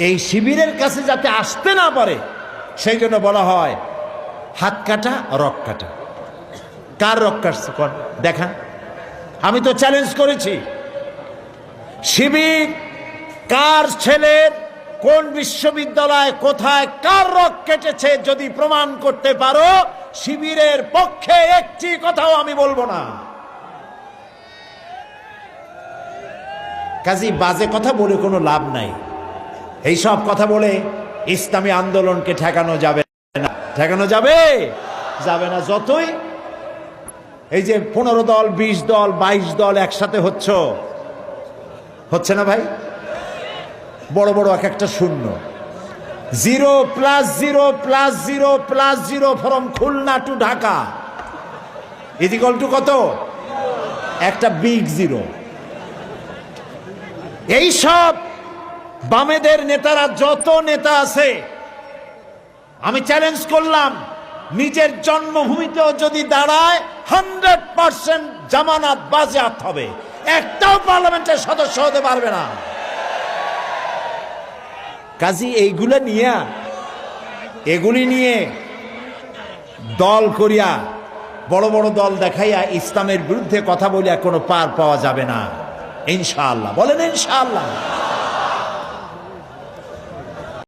এই শিবিরের কাছে যাতে আসতে না পারে সেই জন্য বলা হয় হাত কাটা রক কাটা। কার রক কাটছে দেখা? আমি তো চ্যালেঞ্জ করেছি, শিবির কার ছেলের কোন বিশ্ববিদ্যালয় কোথায় কার রক কেটেছে যদি প্রমাণ করতে পারো, শিবিরের পক্ষে একটি কথাও আমি বলবো না। কাজী বাজে কথা বলে কোনো লাভ নাই। এই সব কথা বলে ইসলামী আন্দোলনকে ঠেকানো যাবে না। ঠেকানো যাবে যাবে না। যতই এই যে 15 দল 20 দল 22 দল একসাথে হচ্ছে না ভাই, বড় বড় এক একটা শূন্য, 0 + 0 + 0 + 0 from Khulna to Dhaka equal to কত? একটা বিগ জিরো। এই সব বামেদের নেতারা, যত নেতা আছে, আমি চ্যালেঞ্জ করলাম, নিজের জন্মভূমিতেও যদি দাঁড়ায় 100% জামানত বাজেয়াপ্ত হবে, একটাও পার্লামেন্টের সদস্য হতে পারবে না। কাজী এগুলি নিয়ে দল করিয়া, বড় বড় দল দেখাইয়া ইসলামের বিরুদ্ধে কথা বলিয়া কোনো পার পাওয়া যাবে না ইনশাআল্লাহ। বলেন ইনশাআল্লাহ।